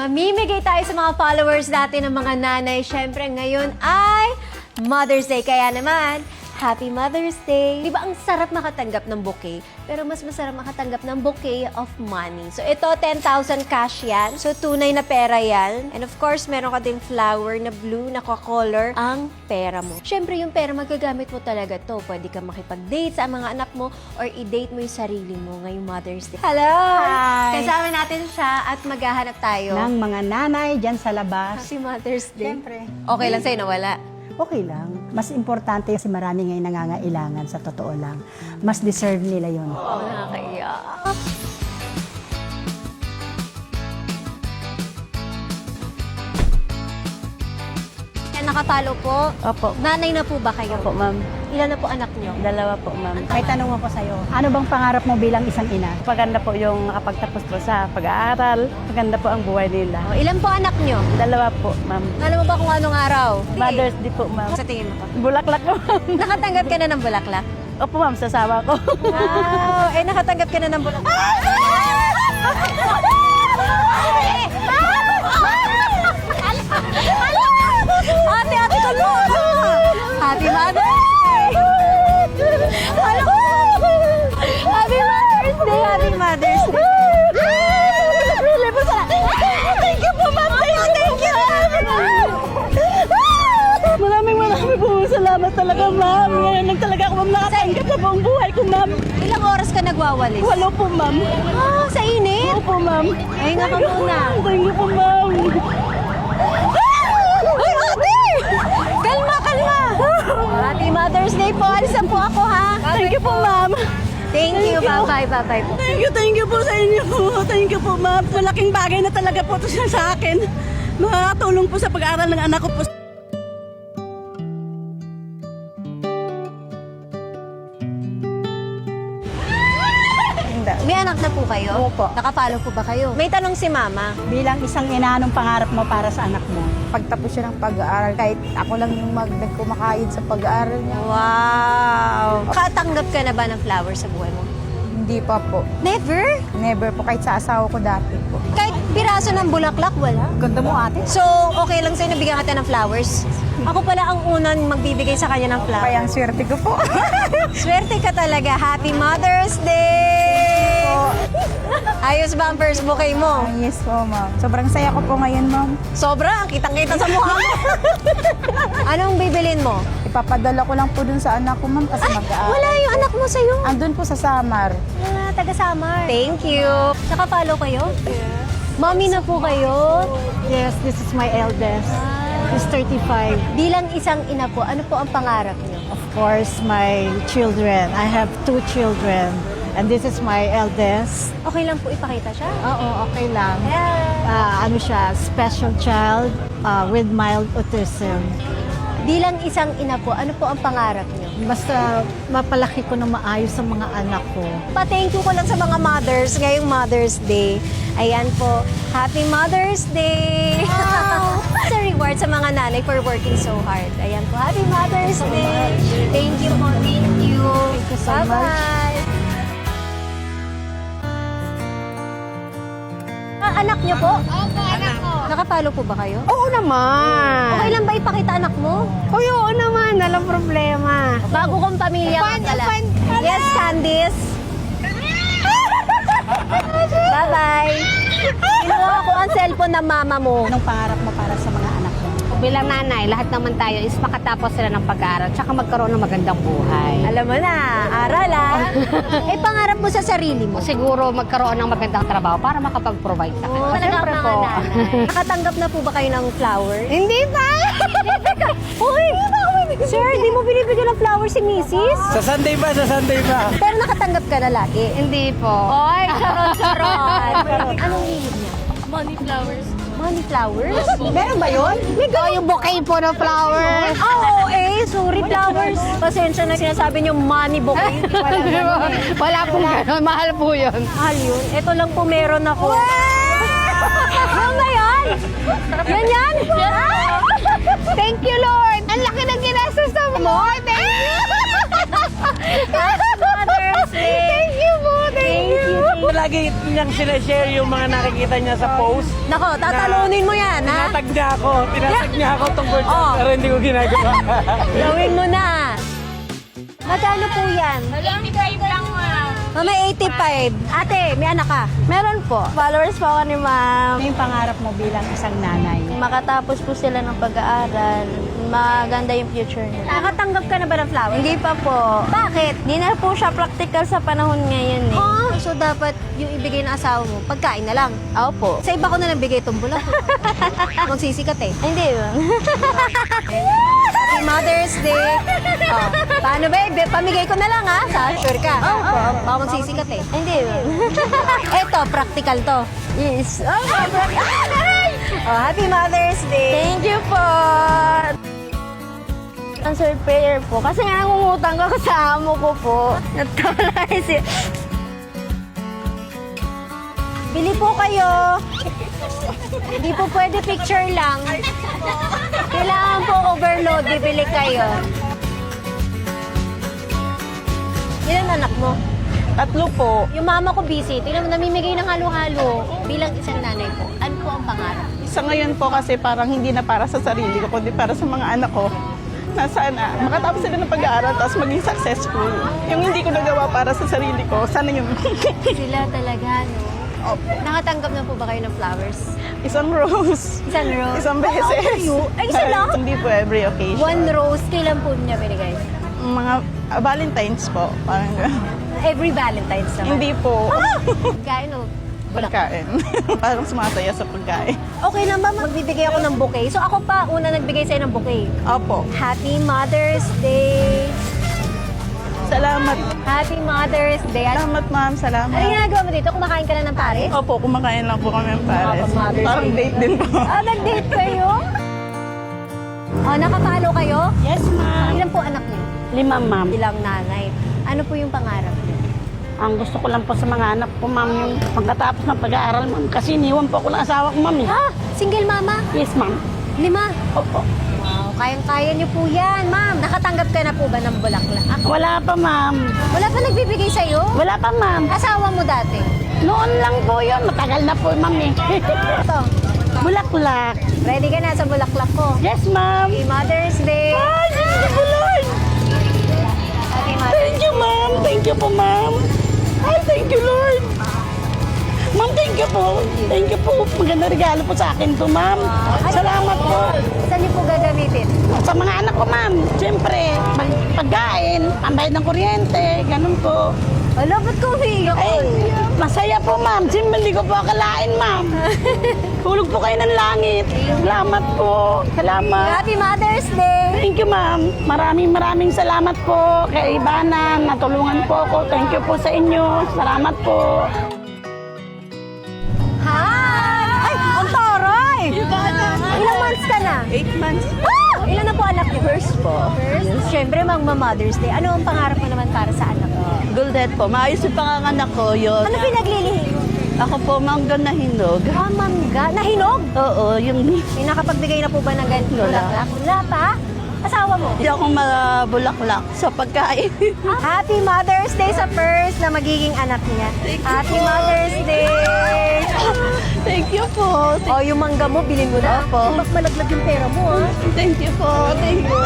Mamimigay tayo sa mga followers natin ng mga nanay. Siyempre, ngayon ay Mother's Day. Kaya naman, Happy Mother's Day! Di ba ang sarap makatanggap ng bouquet? Pero mas masarap makatanggap ng bouquet of money. So ito, 10,000 cash yan. So tunay na pera yan. And of course, meron ka din flower na blue na color ang pera mo. Siyempre, yung pera magagamit mo talaga to. Pwede ka makipag-date sa mga anak mo or i-date mo yung sarili mo ngayong Mother's Day. Hello! Hi! Kasama natin siya at maghahanap tayo Ng mga nanay dyan sa labas. Happy Mother's Day. Siyempre. Okay lang sa'yo nawala. Okay lang. Mas importante kasi marami ngayon nangangailangan sa totoo lang. Mas deserve nila yun. Oh, nakakaiyak. Nakapalo po. Opo. Nanay na po ba kayo? Opo, ma'am. Ilan na po anak nyo? Dalawa po, ma'am. May tanong ako sa'yo. Ano bang pangarap mo bilang isang ina? Maganda po yung nakapagtapos po sa pag-aaral. Maganda po ang buhay nila. Oh, ilan po anak nyo? Dalawa po, ma'am. Alam mo ba kung anong araw? Mother's Day po, ma'am. Sa tingin mo po? Bulaklak po, ma'am. Nakatanggap ka na ng bulaklak? Opo, ma'am, sasawa ko. Wow! Eh, nakatanggap ka na ng bulaklak? Ate, kalma! Happy Mother's Day! Happy Mother's Day! Happy Mother's Day! Thank you po, ma'am! Thank you! Maraming po salamat talaga, ma'am. Ngayon lang talaga ako, ma'am, nakatanggap sa buong buhay ko, ma'am. Ilang oras ka nagwawalis? Walo po, ma'am. Ah, sa init? Opo, ma'am. Ay, nga ka muna. Thank you po, ma'am. Ay, ate! Kalma, kalma! Happy Mother's Day po. Alisan po ako, ha? Thank you po, ma'am. Thank you. Bye-bye, bye-bye po. Thank you po sa inyo. Thank you po, ma'am. Malaking bagay na talaga po ito sa akin. Makakatulong po sa pag-aaral ng anak ko po. May anak na po kayo? Opo. Nakapalo po ba kayo? May tanong si Mama. Bilang isang ina, anong pangarap mo para sa anak mo? Pagtapos siya ng pag-aaral, kahit ako lang yung nagkumakayod sa pag-aaral niya. Wow! Katanggap ka na ba ng flowers sa buhay mo? Hindi pa po. Never? Never po, kahit sa asawa ko dati po. Kahit piraso ng bulaklak, wala? Ganda mo, ate. So, okay lang sa'yo nabigyan kita ng flowers? Ako pala ang unang magbibigay sa kanya ng flowers. Kaya ang swerte ko po. Swerte ka talaga. Happy Mother's Day! Ayos ba ang first bouquet mo? Yes po, ma'am. Sobrang saya ko po ngayon, ma'am. Sobra, kitang-kita sa mukha mo. Anong bibilin mo? Ipapadala ko lang po dun sa anak ko, ma'am, kasi mag-aaral. Wala yung anak mo sa'yo. Andun po sa Samar. Ah, taga-Samar. Thank you. Nakapalo kayo? Mommy na po kayo? Yes, this is my eldest. He's 35. Bilang isang ina po, ano po ang pangarap niyo? Of course, my children. I have 2 children. And this is my eldest. Okay lang po ipakita siya? Oo, okay lang. Yeah. Ano siya, special child with mild autism. Bilang isang ina po, ano po ang pangarap niyo? Basta mapalaki ko na maayos sa mga anak ko. Pa-thank you ko lang sa mga mothers ngayong Mother's Day. Ayan po, Happy Mother's Day! Sa reward sa mga nanay for working so hard. Ayan po, Happy Mother's Day! Thank you po, thank you. Thank you so much. Bye-bye! Anak niyo po? Opo, anak ko. Nakapalo po ba kayo? Oo naman. Okay lang ba ipakita anak mo? Uy, oo naman. Walang problema. Bago kong pamilya ka pala. Yes, Candice. Bye-bye. Kinuha ko ang cellphone ng mama mo. Anong pangarap mo para sa mga anak mo? Bilang nanay, lahat naman tayo is makatapos sila ng pag-aaral tsaka magkaroon ng magandang buhay. Alam mo na, aral eh, pangarap mo sa sarili mo. Siguro magkaroon ng magandang trabaho para makapag-provide sa kanila. Siyempre po. Nakatanggap na po ba kayo ng flowers? Hindi pa! Uy! Sir, di mo binibigyan ng flowers si Mrs.? Sa Sunday ba? Sa Sunday ba? Pero nakatanggap ka na lagi. Hindi po. Oy, charot-charot. Anong hilig niya? Money flowers. Money flowers? Meron ba yun? Oh, yung bouquet po ng flowers. Oo, sorry flowers. Pasensya na sinasabi niyo money bouquet. Wala naman. Wala pong gano'n. Mahal po yun. Mahal yun. Ito lang po meron ako. Ano ba yan? Yan? Thank you, Lord. Ang laki ng ginastos mo. Thank you. Mother's Day. Thank you po. Thank you. Thank you. Lagi lagi niyang sinashare yung mga nakikita niya sa post. Nako, tatalunin mo yan, ha? Tinatag niya ako tungkol dyan, Oh. pero hindi ko ginagawa. Gawin mo na. Magkano po yan? 85 lang, ma'am. Mama, 85. Ate, may anak ka? Meron po. Followers po ako ni ma'am. Ano yung pangarap mo bilang isang nanay? Makatapos po sila ng pag-aaral. Maganda yung future nila. Nakatanggap ka na ba ng flowers? Hindi pa po. Bakit? Hindi na po siya practical sa panahon ngayon eh. Oh, so dapat yung ibigay ng asawa mo, pagkain na lang. Opo. Sa iba ko na lang bigay itong bulak. Magsisikat eh. Hindi yun. Happy Mother's Day. Oh, paano ba? Pamigay ko na lang ha. Sure ka? Opo. Baka magsisikat eh. Hindi yun. Eto, practical to. Yes. Oh, Happy Mother's Day. Thank you po. Answer prayer po. Kasi nga nangungutang ko sa amo ko po. Nagkawala si... Bili po kayo. Hindi po pwede picture lang. Kailangan po overload, bibili kayo. Ilan anak mo? 3 po. Yung mama ko busy. Tingnan mo, namimigay ng halo-halo bilang isang nanay po. Ano po ang pangarap? Sa ngayon po kasi parang hindi na para sa sarili ko, kundi para sa mga anak ko. Na sana makatapos sila ng pag-aaral tapos maging successful. Yung hindi ko nagawa para sa sarili ko, sana yun. Sila talaga, no? Nakatanggap na po ba kayo ng flowers? Isang rose. Isang rose? Isang beses. Ay, isa lang? Hindi po every occasion. One rose, kailan po niya binigay? Mga Valentine's po. Parang Every Valentine's naman. hindi po Kain o? Bulak. pagkain. Parang sumasaya sa pagkain. Okay lang ba? Magbibigay ako ng bouquet. So ako pa, una nagbigay sa'yo ng bouquet. Opo. Happy Mother's Day! Salamat. Happy Mother's Day! Salamat, ma'am. Salamat. Ano ginagawa mo dito? Kumakain ka na ng pares? Opo, kumakain lang po kami ng pares. Mother's Parang Day. date din po. Ah, nag-date kayo? Oh, nakapalo kayo? Yes, ma'am. Ilan po anak niyo? 5, ma'am. Ilang nanay. Ano po yung pangarap niyo? Ang gusto ko lang po sa mga anak ko, ma'am, yung pagkatapos ng pag-aaral, ma'am. Kasi iniwan po ako ng asawa ko, ma'am. Eh. Ha? Single mama? Yes, ma'am. 5? Opo. Wow, kayang-kaya niyo po yan, ma'am. Nakatanggap ka na po ba ng bulaklak? Wala pa, ma'am. Wala pa nagbibigay sa'yo? Wala pa, ma'am. Asawa mo dati? Noon lang po yun. Matagal na po, ma'am. Eh. Ito. Bulaklak. Ready ka na sa bulaklak ko? Yes, ma'am. Happy Mother's Day! Ay, thank you, Lord. Happy Mother's Thank you, ma'am. Thank you po, ma'am. Ay, thank you, Lord. Ma'am, thank you po. Thank you po. Maganda regalo po sa akin to, ma'am. Salamat po. Saan niyo po gagamitin? Sa mga anak ko, ma'am. Siyempre, pagkain, pambayad ng kuryente, ganun po. Wala, ba't ka umiiyak? Ay, masaya po, ma'am. Siyempre, hindi ko po akalain, ma'am. Hulog po kayo ng langit. Salamat po. Salamat. Happy Mother's Day! Thank you, ma'am. Maraming salamat po kay Ibanan. Natulungan po ako. Thank you po sa inyo. Salamat po. Hi! Ay, ang taray! Ilang months ka na? 8 months. Ah! Ilan na po anak niyo? First po. First? Siyempre, magma-Mother's Day. Ano ang pangarap mo naman para sa anak mo? Guldet po. Maayos yung panganganak ko yun. Ano pinaglilihim? Ako po, mangga na hinog. Ah, mangga. Nahinog? Oo, yung... May nakapagbigay na po ba ng ganito? Wala. Wala pa? Asawa mo? Hindi ako mabulaklak sa pagkain. Happy Mother's Day sa first na magiging anak niya. Happy Mother's Day! Thank you po. O, yung mangga mo, bilhin mo na. Opo. Mas malaglag yung pera mo, ha? Thank you po. Thank you.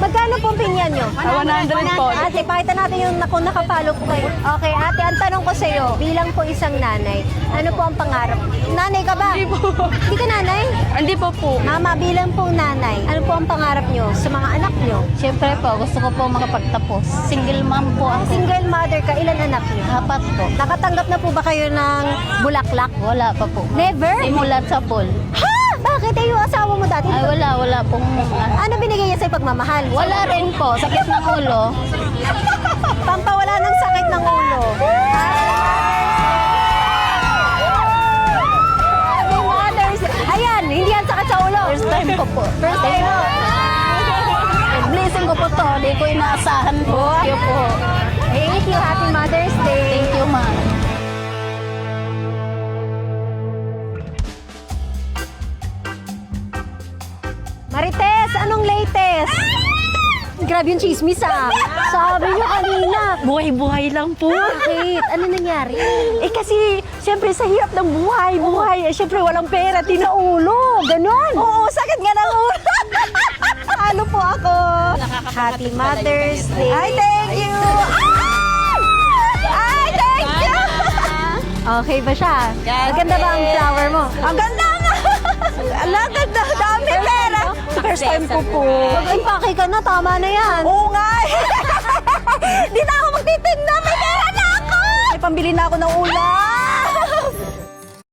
Magkano pong pinyan nyo? 100 po. Ate, pakita natin yung nakapalo po kayo. Okay, ate, ang tanong ko sa'yo, bilang po isang nanay, ano po ang pangarap? Nanay ka ba? Hindi po. Hindi ka nanay? Hindi po po. Mama, bilang po nanay, ano po ang pangarap nyo sa mga anak nyo? Siyempre po, gusto ko po makapagtapos. Single mom po ako. Single mother ka, ilan anak nyo? 4 po. Nakatanggap na po ba kayo ng bulaklak? Wala pa po. Never? Simulat sa pool. Ha? Bakit? Eh, yung asawa mo dati? Ay, wala pong... Ano binigay niya sa'yo pagmamahal? Wala rin po. Sakit ng ulo. Pampawala ng sakit ng ulo. Happy Mother's Day. Ayan, hindi yan sakit sa ulo. First time ko po. First time mo. Blessing ko po to. Di ko inaasahan po. Thank you po. Thank you. Happy Mother's Day. Thank you, ma'am. Marites, anong latest? grabe yung chismis ah. Sabi niyo kanina. Buhay-buhay lang po. Bakit? Ano nangyari? Eh kasi, siyempre sa hirap ng buhay. Eh, siyempre walang pera, tinaulo. Ganon. Oo, sakit nga ng ulo. Ano po ako? Happy Mother's Day. Ay, thank you! Ay, thank you! Okay ba siya? Maganda ba ang flower mo? Ang ganda nga! Ala, ganda. Dami pera. First time ko po. Mag-impake ka na, tama na yan. Oo nga. Di na ako magtitinda, may pera na ako! May pambili na ako ng ulam.